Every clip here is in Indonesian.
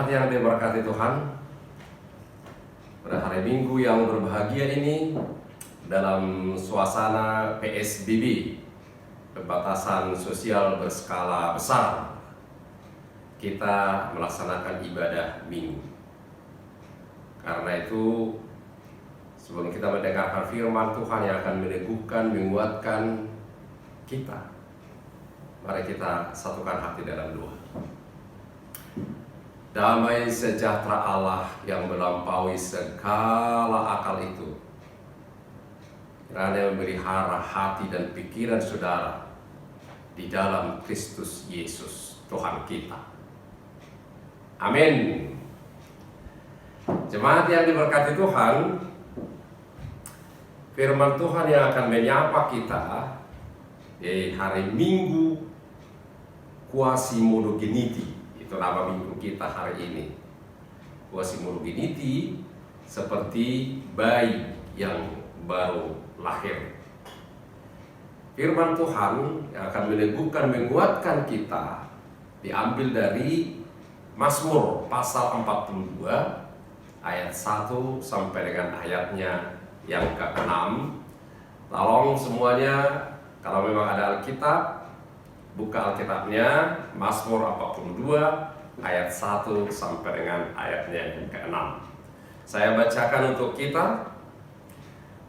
Jemaat yang diberkati Tuhan, pada hari Minggu yang berbahagia ini, dalam suasana PSBB, pembatasan sosial berskala besar, kita melaksanakan ibadah Minggu. Karena itu, sebelum kita mendengarkan firman Tuhan yang akan meneguhkan, menguatkan kita, mari kita satukan hati dalam doa. Damai sejahtera Allah yang melampaui segala akal itu, kiranya memelihara hati dan pikiran saudara di dalam Kristus Yesus Tuhan kita. Amin. Jemaat yang diberkati Tuhan, firman Tuhan yang akan menyapa kita di hari Minggu Quasimodogeniti. Itu nama minggu kita hari ini. Quasimodogeniti, seperti bayi yang baru lahir. Firman Tuhan yang akan meneguhkan, menguatkan kita diambil dari Mazmur pasal 42 ayat 1 sampai dengan ayatnya yang ke-6. Tolong semuanya, kalau memang ada Alkitab, buka Alkitabnya, Mazmur 42 ayat 1 sampai dengan ayatnya yang ke-6. Saya bacakan untuk kita.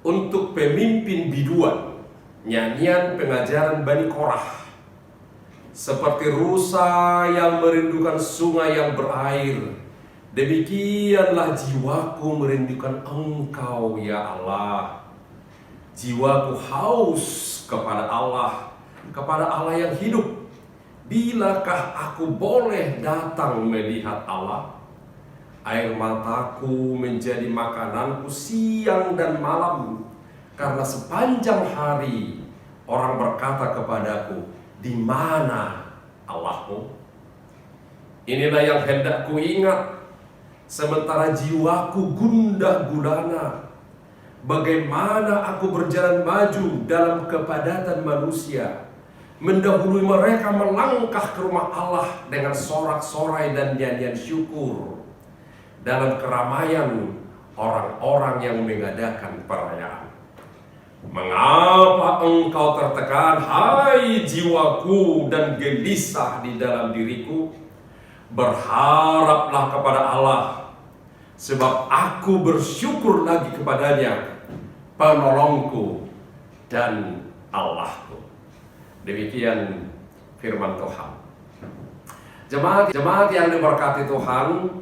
Untuk pemimpin biduan, nyanyian pengajaran Bani Korah. Seperti rusa yang merindukan sungai yang berair, demikianlah jiwaku merindukan Engkau ya Allah. Jiwaku haus kepada Allah yang hidup. Bilakah aku boleh datang melihat Allah? Air mataku menjadi makananku siang dan malam, karena sepanjang hari orang berkata kepadaku, di mana Allahmu? Inilah yang hendak ku ingat, sementara jiwaku gundah gulana. Bagaimana aku berjalan maju dalam kepadatan manusia, mendahului mereka melangkah ke rumah Allah dengan sorak-sorai dan nyanyian syukur, dalam keramaian orang-orang yang mengadakan perayaan. Mengapa engkau tertekan, hai jiwaku, dan gelisah di dalam diriku? Berharaplah kepada Allah, sebab aku bersyukur lagi kepadanya, penolongku dan Allahku. Demikian firman Tuhan. Jemaat yang diberkati Tuhan,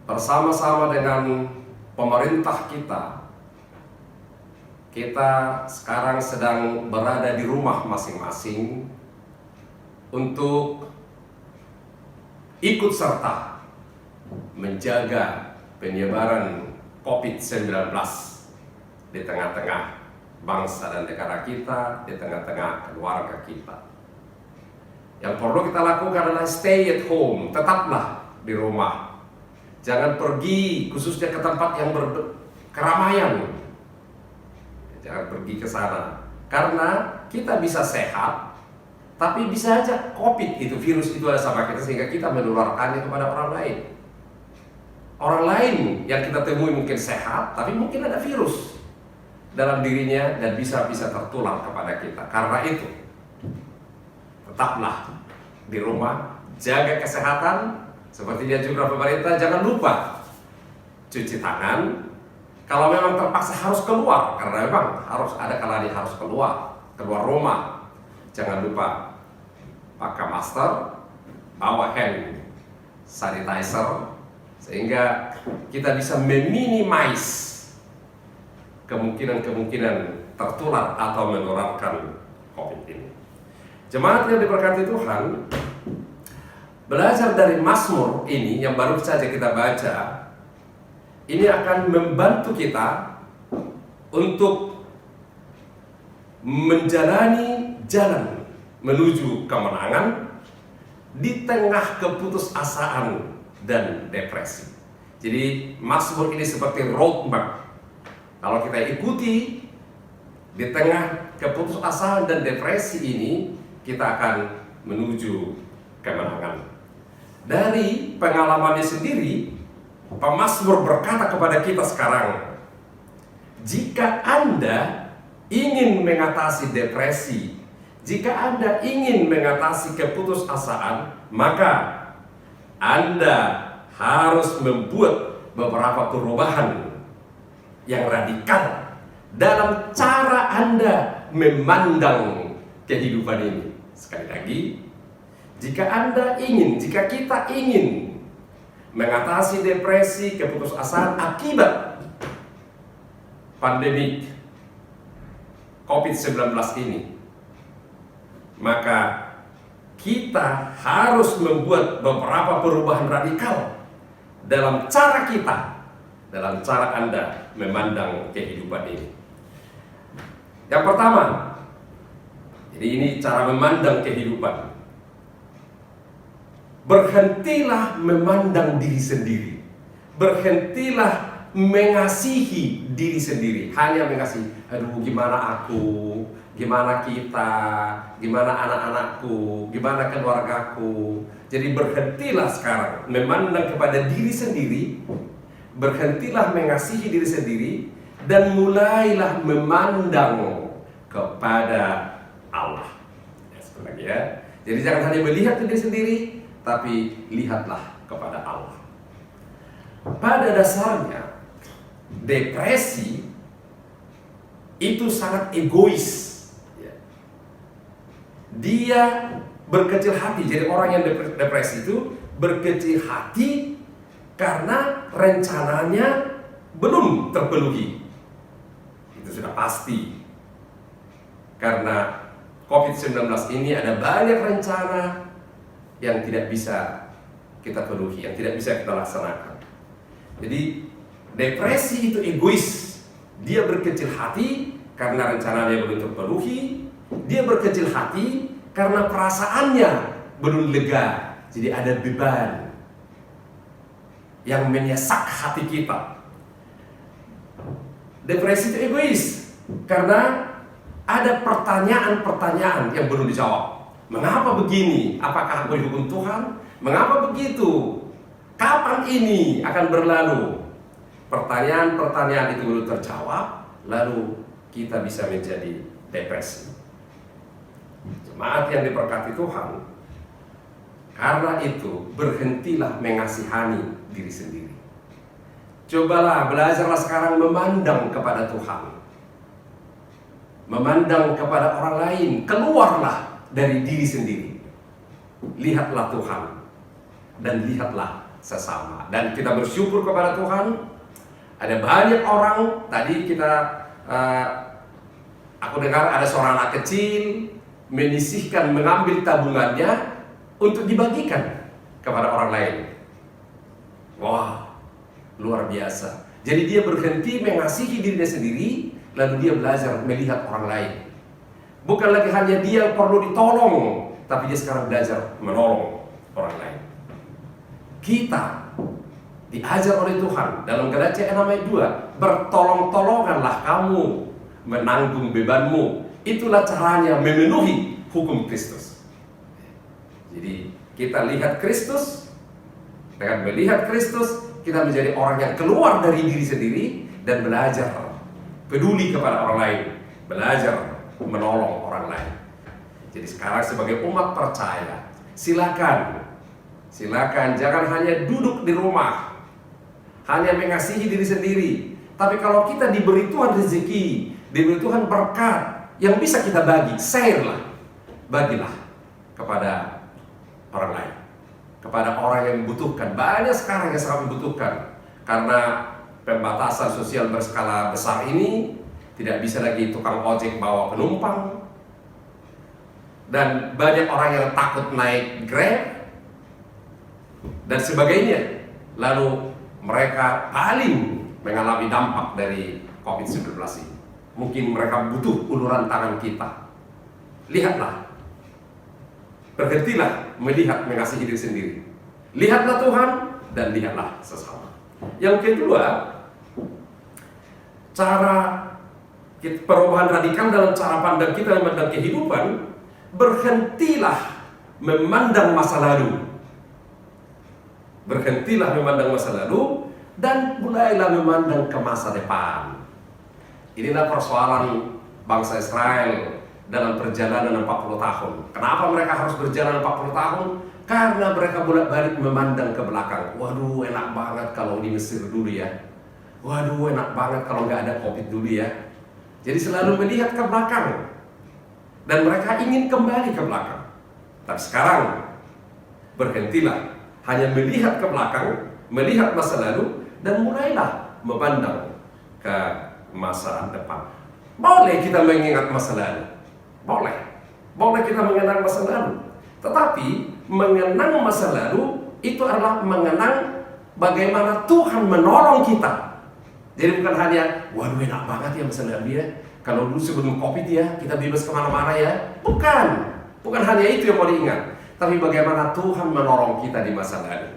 bersama-sama dengan pemerintah kita sekarang sedang berada di rumah masing-masing untuk ikut serta menjaga penyebaran COVID-19 di tengah-tengah bangsa dan negara kita, di tengah-tengah keluarga kita. Yang perlu kita lakukan adalah stay at home, tetaplah di rumah. Jangan pergi khususnya ke tempat yang keramaian. Jangan pergi ke sana, karena kita bisa sehat, tapi bisa aja COVID itu, virus itu ada sama kita, sehingga kita menularkannya kepada orang lain. Orang lain yang kita temui mungkin sehat, tapi mungkin ada virus dalam dirinya dan bisa tertular kepada kita. Karena itu, tetaplah di rumah, jaga kesehatan, seperti dianjurkan pemerintah. Jangan lupa cuci tangan. Kalau memang terpaksa harus keluar, karena memang harus ada kalanya harus keluar rumah, jangan lupa pakai masker, bawa hand sanitizer, sehingga kita bisa meminimais kemungkinan tertular atau menularkan COVID ini. Jemaat yang diberkati Tuhan, belajar dari Mazmur ini yang baru saja kita baca, ini akan membantu kita untuk menjalani jalan menuju kemenangan di tengah keputusasaan dan depresi. Jadi Mazmur ini seperti roadmap. Kalau kita ikuti di tengah keputusasaan dan depresi ini, kita akan menuju kemenangan. Dari pengalamannya sendiri, pemazmur berkata kepada kita sekarang, jika Anda ingin mengatasi depresi, jika Anda ingin mengatasi keputusasaan, maka Anda harus membuat beberapa perubahan yang radikal dalam cara Anda memandang kehidupan ini. Sekali lagi, jika kita ingin mengatasi depresi, keputusasaan akibat pandemi COVID-19 ini, maka kita harus membuat beberapa perubahan radikal dalam cara Anda memandang kehidupan ini. Yang pertama, jadi ini cara memandang kehidupan. Berhentilah memandang diri sendiri. Berhentilah mengasihi diri sendiri. Hanya mengasihi, aduh gimana aku, gimana kita, gimana anak-anakku, gimana keluargaku. Jadi berhentilah sekarang memandang kepada diri sendiri. Berhentilah mengasihi diri sendiri. Dan mulailah memandang kepada Allah. Ya, sekali lagi ya. Jadi jangan hanya melihat diri sendiri, tapi lihatlah kepada Allah. Pada dasarnya, depresi itu sangat egois. Dia berkecil hati. Jadi orang yang depresi itu berkecil hati karena rencananya belum terpenuhi. Itu sudah pasti. Karena COVID-19 ini ada banyak rencana yang tidak bisa kita penuhi, yang tidak bisa kita laksanakan. Jadi depresi itu egois. Dia berkecil hati karena rencananya belum terpenuhi. Dia berkecil hati karena perasaannya belum lega. Jadi ada beban yang menyesak hati kita. Depresi itu egois karena ada pertanyaan-pertanyaan yang belum dijawab. Mengapa begini? Apakah aku dihukum Tuhan? Mengapa begitu? Kapan ini akan berlalu? Pertanyaan-pertanyaan itu belum terjawab, lalu kita bisa menjadi depresi. Jemaat yang diberkati Tuhan, karena itu berhentilah mengasihani diri sendiri. Cobalah, belajarlah sekarang memandang kepada Tuhan, memandang kepada orang lain. Keluarlah dari diri sendiri. Lihatlah Tuhan dan lihatlah sesama. Dan kita bersyukur kepada Tuhan. Ada banyak orang. Tadi aku dengar ada seorang anak kecil menyisihkan, mengambil tabungannya untuk dibagikan kepada orang lain. Wah, luar biasa. Jadi dia berhenti mengasihi dirinya sendiri, lalu dia belajar melihat orang lain. Bukan lagi hanya dia perlu ditolong, tapi dia sekarang belajar menolong orang lain. Kita diajar oleh Tuhan dalam Galatia 6 ayat 2, bertolong-tolonganlah kamu menanggung bebanmu. Itulah caranya memenuhi hukum Kristus. Jadi kita lihat Kristus. Dengan melihat Kristus, kita menjadi orang yang keluar dari diri sendiri dan belajar peduli kepada orang lain, belajar menolong orang lain. Jadi sekarang sebagai umat percaya, silakan jangan hanya duduk di rumah, hanya mengasihi diri sendiri. Tapi kalau kita diberi Tuhan rezeki, diberi Tuhan berkat yang bisa kita bagi, bagilah kepada orang lain, kepada orang yang membutuhkan. Banyak sekarang yang sangat membutuhkan. Karena pembatasan sosial berskala besar ini, tidak bisa lagi tukang ojek bawa penumpang, dan banyak orang yang takut naik Grab dan sebagainya. Lalu mereka paling mengalami dampak dari COVID-19 ini. Mungkin mereka butuh uluran tangan kita. Lihatlah, berhentilah melihat mengasihi diri sendiri. Lihatlah Tuhan dan lihatlah sesama. Yang kedua, cara perubahan radikal dalam cara pandang kita memandang kehidupan. Berhentilah memandang masa lalu. Berhentilah memandang masa lalu dan mulailah memandang ke masa depan. Inilah persoalan bangsa Israel dalam perjalanan 40 tahun. Kenapa mereka harus berjalan 40 tahun? Karena mereka bolak-balik memandang ke belakang. Waduh, enak banget kalau di Mesir dulu ya. Waduh, enak banget kalau nggak ada COVID dulu ya. Jadi selalu melihat ke belakang. Dan mereka ingin kembali ke belakang. Tapi sekarang, berhentilah hanya melihat ke belakang, melihat masa lalu, dan mulailah memandang ke masa depan. Boleh kita mengingat masa lalu. Boleh kita mengenang masa lalu. Tetapi mengenang masa lalu itu adalah mengenang bagaimana Tuhan menolong kita. Jadi bukan hanya, waduh enak banget ya masa lalu ya. Kalau dulu sebelum COVID ya, kita bebas kemana-mana ya. Bukan hanya itu yang mau diingat. Tapi bagaimana Tuhan menolong kita di masa lalu.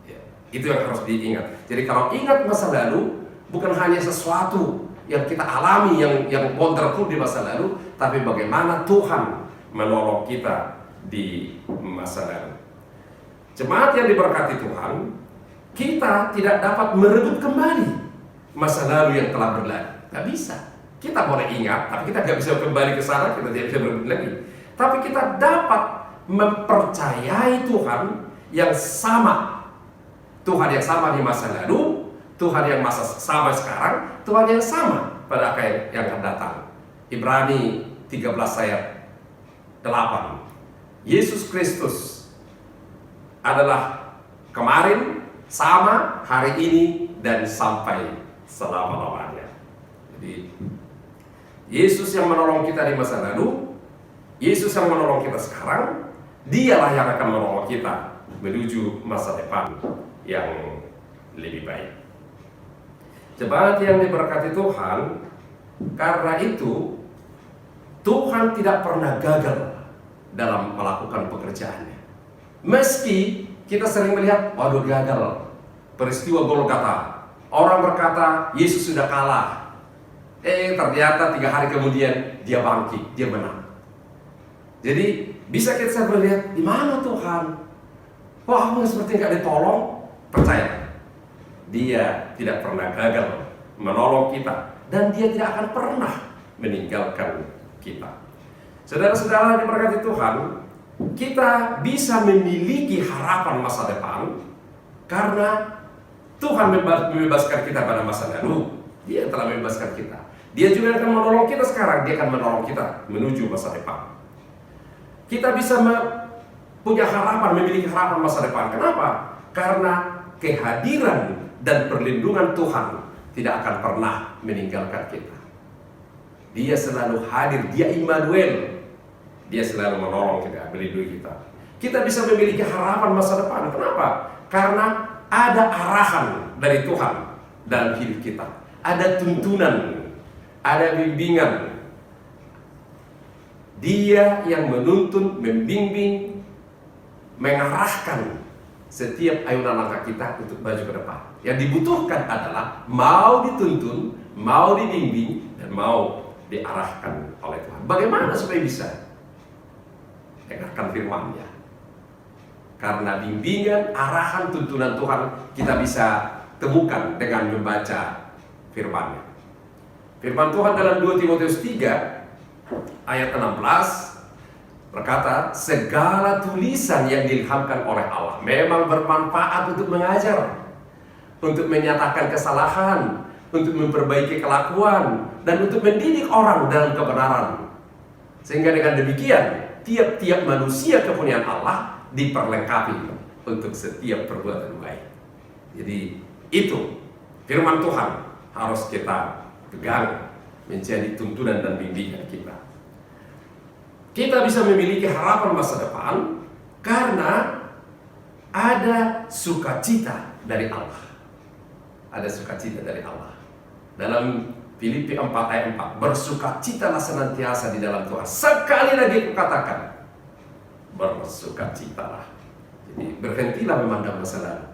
Ya, itu yang harus diingat. Jadi kalau ingat masa lalu, bukan hanya sesuatu yang kita alami, yang wonderful di masa lalu, tapi bagaimana Tuhan menolong kita di masa lalu. Jemaat yang diberkati Tuhan, kita tidak dapat merebut kembali masa lalu yang telah berlalu. Gak bisa. Kita boleh ingat, tapi kita gak bisa kembali ke sana, kita tidak bisa berebut lagi. Tapi kita dapat mempercayai Tuhan yang sama. Tuhan yang sama di masa lalu, Tuhan yang masa sama sekarang, Tuhan yang sama pada akhir yang akan datang. Ibrani 13 ayat 8. Yesus Kristus adalah kemarin, sama, hari ini, dan sampai selama-lamanya. Jadi Yesus yang menolong kita di masa lalu, Yesus yang menolong kita sekarang, Dialah yang akan menolong kita menuju masa depan yang lebih baik. Jemaat yang diberkati Tuhan, karena itu Tuhan tidak pernah gagal dalam melakukan pekerjaannya. Meski kita sering melihat, waduh gagal, peristiwa Golgota, orang berkata Yesus sudah kalah. Ternyata 3 hari kemudian dia bangkit, dia menang. Jadi bisa kita melihat, di mana Tuhan? Wah, aku seperti nggak ditolong. Percaya, Dia tidak pernah gagal menolong kita, dan Dia tidak akan pernah meninggalkan kita. Saudara-saudara diberkati Tuhan, kita bisa memiliki harapan masa depan karena Tuhan membebaskan kita pada masa lalu. Dia telah membebaskan kita. Dia juga akan menolong kita sekarang. Dia akan menolong kita menuju masa depan. Kita bisa punya harapan, memiliki harapan masa depan. Kenapa? Karena kehadiran dan perlindungan Tuhan tidak akan pernah meninggalkan kita. Dia selalu hadir, Dia Immanuel. Dia selalu menolong kita, melindungi kita. Kita bisa memiliki harapan masa depan. Kenapa? Karena ada arahan dari Tuhan dalam hidup kita. Ada tuntunan, ada bimbingan. Dia yang menuntun, membimbing, mengarahkan setiap ayunan langkah kita untuk maju ke depan. Yang dibutuhkan adalah mau dituntun, mau dibimbing, dan mau diarahkan oleh Tuhan. Bagaimana supaya bisa? Dengarkan firman-Nya. Karena bimbingan, arahan, tuntunan Tuhan kita bisa temukan dengan membaca firman-Nya. Firman Tuhan dalam 2 Timotius 3 ayat 16 berkata, segala tulisan yang diilhamkan oleh Allah memang bermanfaat untuk mengajar, untuk menyatakan kesalahan, untuk memperbaiki kelakuan, dan untuk mendidik orang dalam kebenaran. Sehingga dengan demikian tiap-tiap manusia kepunyaan Allah diperlengkapi untuk setiap perbuatan baik. Jadi itu firman Tuhan harus kita pegang menjadi tuntunan dan bimbingan kita. Kita bisa memiliki harapan masa depan karena ada sukacita dari Allah. Ada sukacita dari Allah. Dalam Filipi 4 ayat 4, bersukacitalah senantiasa di dalam Tuhan. Sekali lagi kukatakan, bersukacitalah. Jadi berhentilah memandang masa lalu.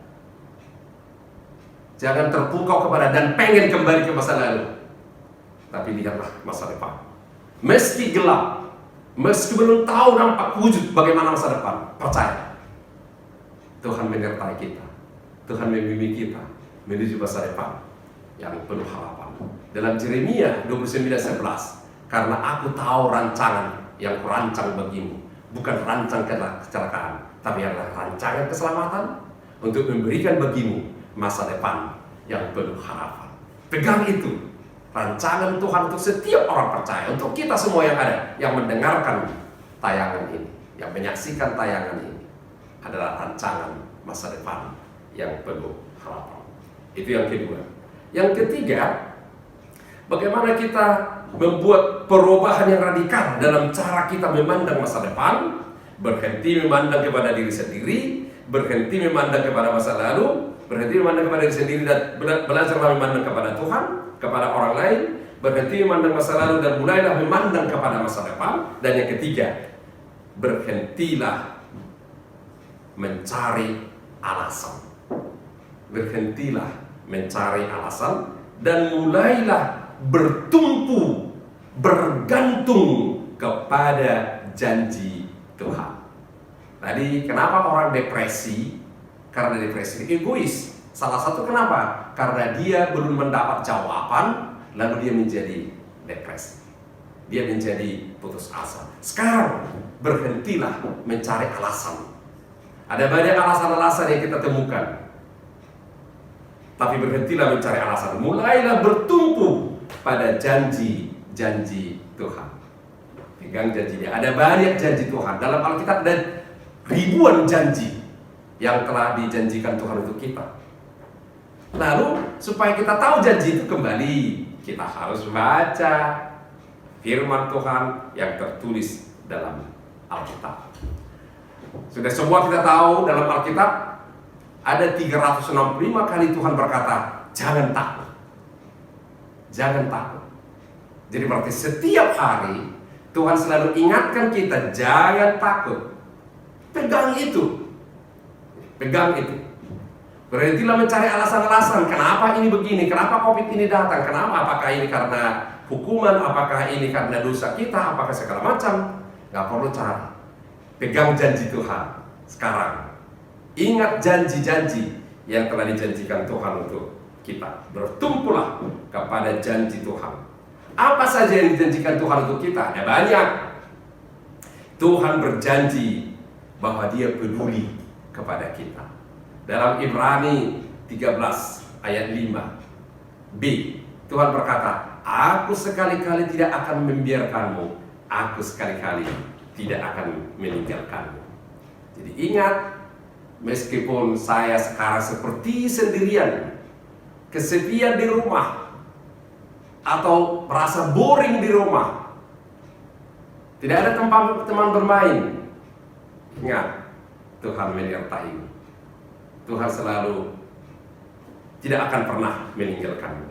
Jangan terpukau kepada dan pengen kembali ke masa lalu. Tapi lihatlah masa depan. Meski gelap, meski belum tahu nampak wujud bagaimana masa depan, percaya Tuhan menyertai kita. Tuhan membimbing kita menuju masa depan yang penuh harapan. Dalam Yeremia 29:11, karena aku tahu rancangan yang kurancang bagimu, bukan rancang kecelakaan, tapi adalah rancangan keselamatan untuk memberikan bagimu masa depan yang penuh harapan. Pegang itu, rancangan Tuhan untuk setiap orang percaya, untuk kita semua yang ada, yang mendengarkan tayangan ini, yang menyaksikan tayangan ini, adalah rancangan masa depan yang penuh harapan. Itu yang kedua. Yang ketiga, bagaimana kita membuat perubahan yang radikal dalam cara kita memandang masa depan, berhenti memandang kepada diri sendiri, berhenti memandang kepada masa lalu, berhenti memandang kepada diri sendiri dan belajarlah memandang kepada Tuhan, kepada orang lain, berhenti memandang masa lalu dan mulailah memandang kepada masa depan. Dan yang ketiga, berhentilah mencari alasan. Berhentilah mencari alasan dan mulailah bertumpu, bergantung kepada janji Tuhan. Tadi kenapa orang depresi? Karena depresi egois. Salah satu kenapa? Karena dia belum mendapat jawaban, lalu dia menjadi depresi. Dia menjadi putus asa. Sekarang berhentilah mencari alasan. Ada banyak alasan-alasan yang kita temukan, tapi berhentilah mencari alasan. Mulailah bertumpu pada janji-janji Tuhan. Pegang janjinya. Ada banyak janji Tuhan. Dalam Alkitab ada ribuan janji yang telah dijanjikan Tuhan untuk kita. Lalu supaya kita tahu janji itu kembali, kita harus baca firman Tuhan yang tertulis dalam Alkitab. Sudah semua kita tahu dalam Alkitab ada 365 kali Tuhan berkata, jangan takut. Jangan takut. Jadi berarti setiap hari Tuhan selalu ingatkan kita, jangan takut. Pegang itu. Pegang itu. Berhentilah mencari alasan-alasan. Kenapa ini begini? Kenapa COVID ini datang? Kenapa? Apakah ini karena hukuman? Apakah ini karena dosa kita? Apakah segala macam? Gak perlu cari. Pegang janji Tuhan sekarang. Ingat janji-janji yang telah dijanjikan Tuhan untuk kita. Bertumpulah kepada janji Tuhan. Apa saja yang dijanjikan Tuhan untuk kita? Ada banyak. Tuhan berjanji bahwa Dia peduli kepada kita. Dalam Ibrani 13 ayat 5b, Tuhan berkata, aku sekali-kali tidak akan membiarkanmu, aku sekali-kali tidak akan meninggalkanmu. Jadi ingat, meskipun saya sekarang seperti sendirian, kesepian di rumah, atau merasa boring di rumah, tidak ada tempat teman bermain, ingat, Tuhan menyertaimu. Tuhan selalu tidak akan pernah meninggalkanmu.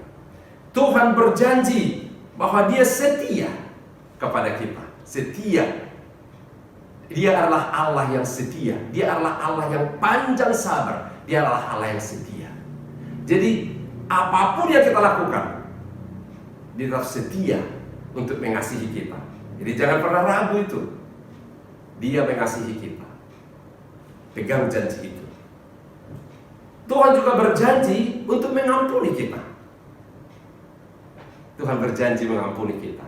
Tuhan berjanji bahwa Dia setia kepada kita. Setia. Dia adalah Allah yang setia. Dia adalah Allah yang panjang sabar. Dia adalah Allah yang setia. Jadi apapun yang kita lakukan, Dia tetap setia untuk mengasihi kita. Jadi jangan pernah ragu itu. Dia mengasihi kita. Pegang janji itu. Tuhan juga berjanji untuk mengampuni kita. Tuhan berjanji mengampuni kita.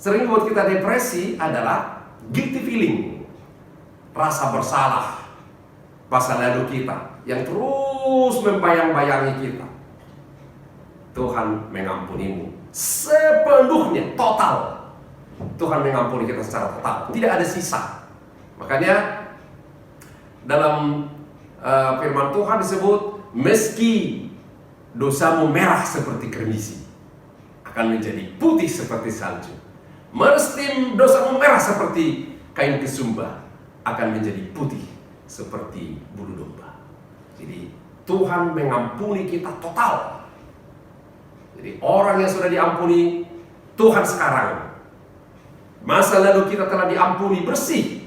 Sering buat kita depresi adalah guilty feeling, rasa bersalah masa lalu kita yang terus membayang-bayangi kita. Tuhan mengampunimu sepenuhnya, total. Tuhan mengampuni kita secara total, tidak ada sisa. Makanya dalam firman Tuhan disebut, meski dosamu merah seperti kremisi, akan menjadi putih seperti salju. Meski dosamu merah seperti kain kesumba, akan menjadi putih seperti bulu domba. Jadi Tuhan mengampuni kita total. Jadi orang yang sudah diampuni Tuhan sekarang, masa lalu kita telah diampuni bersih.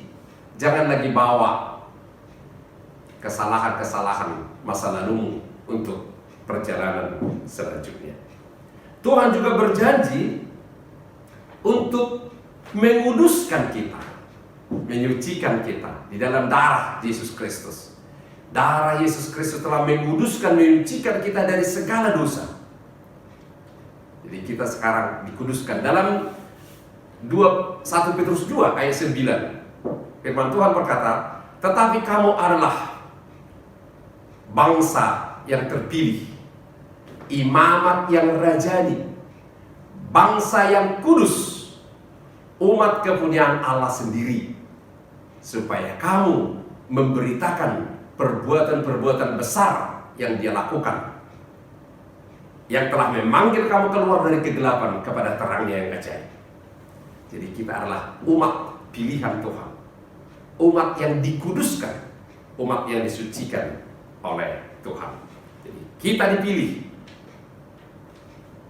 Jangan lagi bawa kesalahan-kesalahan masa lalumu untuk perjalanan selanjutnya. Tuhan juga berjanji untuk menguduskan kita, menyucikan kita di dalam darah Yesus Kristus. Darah Yesus Kristus telah menguduskan, menyucikan kita dari segala dosa. Jadi kita sekarang dikuduskan. Dalam 1 Petrus 2 ayat 9, firman Tuhan berkata, tetapi kamu adalah bangsa yang terpilih, imamat yang rajani, bangsa yang kudus, umat kepunyaan Allah sendiri, supaya kamu memberitakan perbuatan-perbuatan besar yang Dia lakukan, yang telah memanggil kamu keluar dari kegelapan kepada terangnya yang ajaib. Jadi kita adalah umat pilihan Tuhan, umat yang dikuduskan, umat yang disucikan oleh Tuhan. Jadi kita dipilih,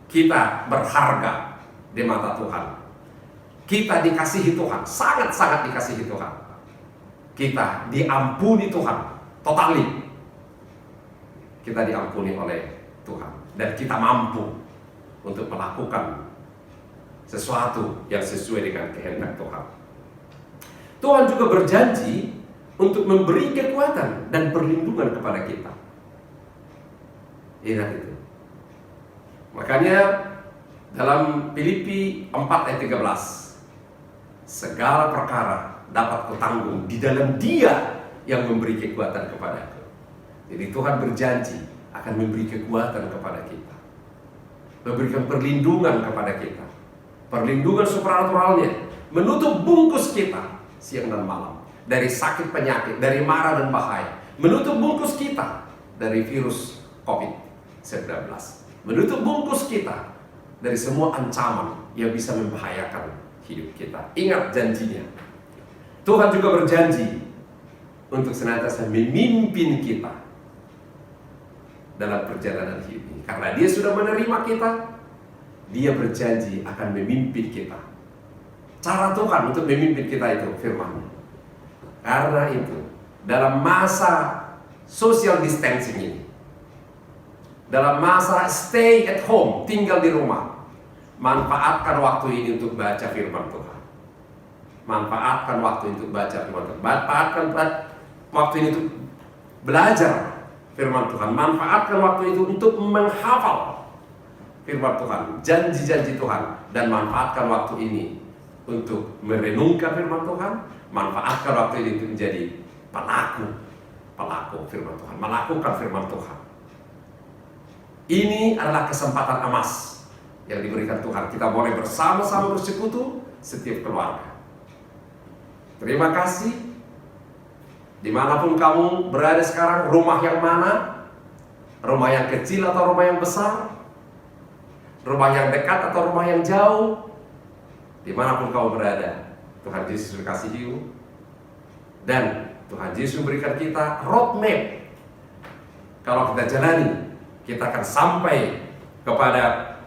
kita berharga di mata Tuhan, kita dikasihi Tuhan, sangat-sangat dikasihi Tuhan, kita diampuni Tuhan, totali kita diampuni oleh Tuhan, dan kita mampu untuk melakukan sesuatu yang sesuai dengan kehendak Tuhan. Tuhan juga berjanji untuk memberi kekuatan dan perlindungan kepada kita. Ingat itu. Makanya dalam Filipi 4 ayat 13, segala perkara dapat kutanggung di dalam Dia yang memberi kekuatan kepadaku. Jadi Tuhan berjanji akan memberi kekuatan kepada kita, memberikan perlindungan kepada kita, perlindungan supranatural-Nya, menutup bungkus kita siang dan malam dari sakit penyakit, dari mara dan bahaya, menutup bungkus kita dari virus COVID-19, menutup bungkus kita dari semua ancaman yang bisa membahayakan hidup kita. Ingat janjinya. Tuhan juga berjanji untuk senantiasa memimpin kita dalam perjalanan hidup ini. Karena Dia sudah menerima kita, Dia berjanji akan memimpin kita. Cara Tuhan untuk memimpin kita itu firman-Nya. Karena itu, dalam masa social distancing ini, dalam masa stay at home, tinggal di rumah, manfaatkan waktu ini untuk baca firman Tuhan. Manfaatkan waktu untuk baca firman Tuhan. Manfaatkan waktu ini untuk belajar firman Tuhan. Manfaatkan waktu itu untuk menghafal firman Tuhan, janji-janji Tuhan, dan manfaatkan waktu ini untuk merenungkan firman Tuhan. Manfaatkan waktu ini untuk menjadi pelaku firman Tuhan, melakukan firman Tuhan. Ini adalah kesempatan emas yang diberikan Tuhan. Kita boleh bersama-sama bersekutu setiap keluarga. Terima kasih. Dimanapun kamu berada sekarang, rumah yang mana? Rumah yang kecil atau rumah yang besar? Rumah yang dekat atau rumah yang jauh? Dimanapun kamu berada, Tuhan Yesus mengasihimu. Dan Tuhan Yesus memberikan kita roadmap. Kalau kita jalani, kita akan sampai kepada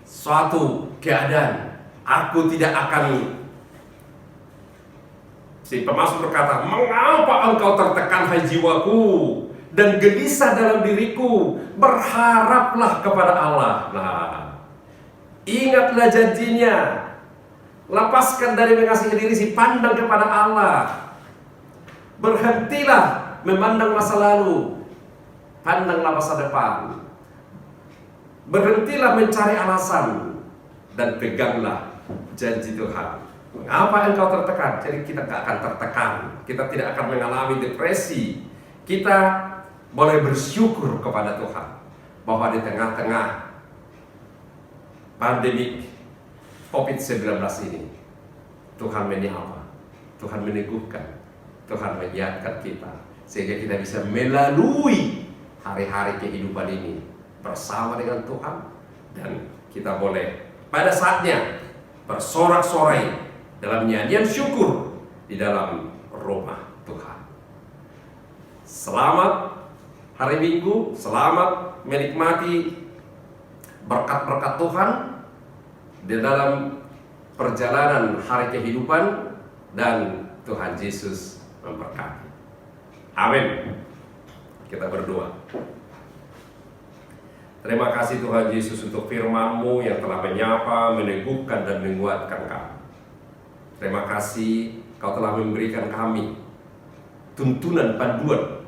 suatu keadaan. Aku tidak akan, si pemasmur berkata, mengapa engkau tertekan hai jiwaku, dan gelisah dalam diriku, berharaplah kepada Allah. Nah, ingatlah janjinya, lepaskan dari mengasihi diri, si pandang kepada Allah. Berhentilah memandang masa lalu, pandanglah masa depan. Berhentilah mencari alasan, dan peganglah janji Tuhan. Mengapa engkau tertekan? Jadi kita tidak akan tertekan, kita tidak akan mengalami depresi. Kita boleh bersyukur kepada Tuhan bahwa di tengah-tengah pandemi COVID-19 ini, Tuhan menyapa, Tuhan meneguhkan, Tuhan menyiapkan kita, sehingga kita bisa melalui hari-hari kehidupan ini bersama dengan Tuhan. Dan kita boleh pada saatnya bersorak-sorai dalam nyanyian syukur di dalam rumah Tuhan. Selamat hari Minggu, selamat menikmati berkat-berkat Tuhan di dalam perjalanan hari kehidupan, dan Tuhan Yesus memberkati. Amin. Kita berdoa. Terima kasih Tuhan Yesus untuk firman-Mu yang telah menyapa, meneguhkan, dan menguatkan kami. Terima kasih Kau telah memberikan kami tuntunan panduan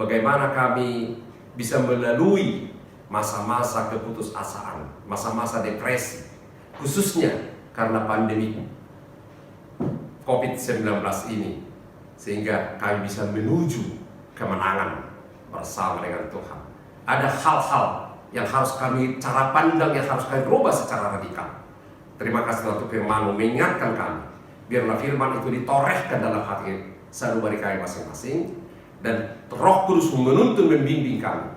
bagaimana kami bisa melalui masa-masa keputusasaan, masa-masa depresi, khususnya karena pandemi COVID-19 ini, sehingga kami bisa menuju kemenangan bersama dengan Tuhan. Ada hal-hal yang harus kami, cara pandang yang harus kami rubah secara radikal. Terima kasih untuk firman mengingatkan kami. Biarlah firman itu ditorehkan dalam hati sanubari kami masing-masing, dan Roh Kudus menuntun membimbing kami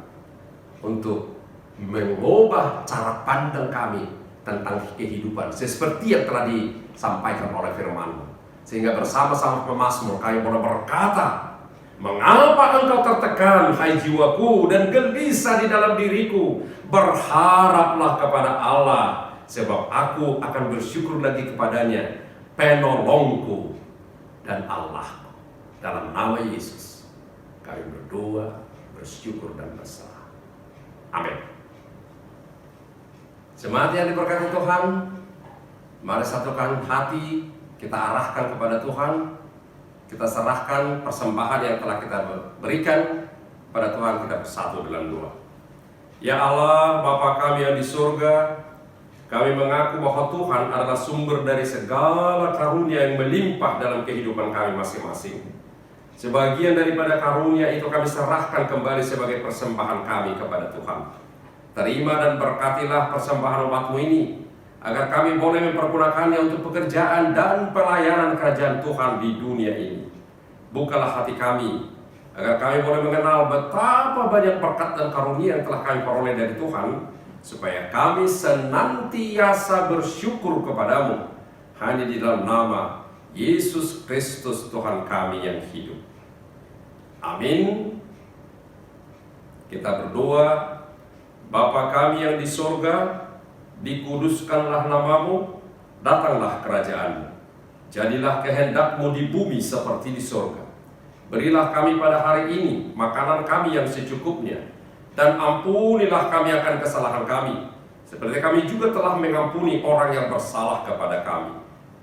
untuk mengubah cara pandang kami tentang kehidupan seperti yang telah disampaikan oleh firman-Mu. Sehingga bersama-sama pemazmur kami boleh berkata, mengapa engkau tertekan, hai jiwaku, dan gelisah di dalam diriku? Berharaplah kepada Allah, sebab aku akan bersyukur lagi kepadanya, penolongku dan Allahku. Dalam nama Yesus kami berdoa, bersyukur dan berserah. Amin. Jemaat yang diberkati Tuhan, mari satukan hati, kita arahkan kepada Tuhan. Kita serahkan persembahan yang telah kita berikan pada Tuhan. Kita bersatu dalam doa. Ya Allah, Bapa kami yang di surga, kami mengaku bahwa Tuhan adalah sumber dari segala karunia yang melimpah dalam kehidupan kami masing-masing. Sebagian daripada karunia itu kami serahkan kembali sebagai persembahan kami kepada Tuhan. Terima dan berkatilah persembahan umat-Mu ini, agar kami boleh mempergunakannya untuk pekerjaan dan pelayanan kerajaan Tuhan di dunia ini. Bukalah hati kami, agar kami boleh mengenal betapa banyak berkat dan karunia yang telah kami peroleh dari Tuhan, supaya kami senantiasa bersyukur kepadamu, hanya di dalam nama Yesus Kristus Tuhan kami yang hidup. Amin. Kita berdoa. Bapa kami yang di surga, dikuduskanlah namamu, datanglah kerajaanmu. Jadilah kehendak-Mu di bumi seperti di surga. Berilah kami pada hari ini makanan kami yang secukupnya, dan ampunilah kami akan kesalahan kami, seperti kami juga telah mengampuni orang yang bersalah kepada kami.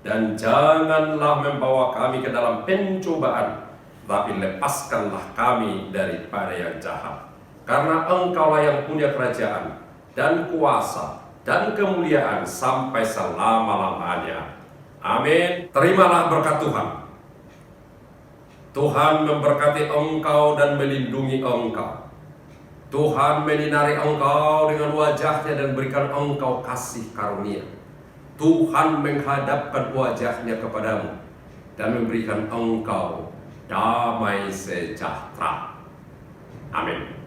Dan janganlah membawa kami ke dalam pencobaan, tapi lepaskanlah kami daripada yang jahat. Karena Engkaulah yang punya kerajaan dan kuasa dan kemuliaan sampai selama-lamanya. Amin. Terimalah berkat Tuhan. Tuhan memberkati engkau dan melindungi engkau. Tuhan menyinari engkau dengan wajah-Nya dan berikan engkau kasih karunia. Tuhan menghadapkan wajah-Nya kepadamu dan memberikan engkau damai sejahtera. Amin.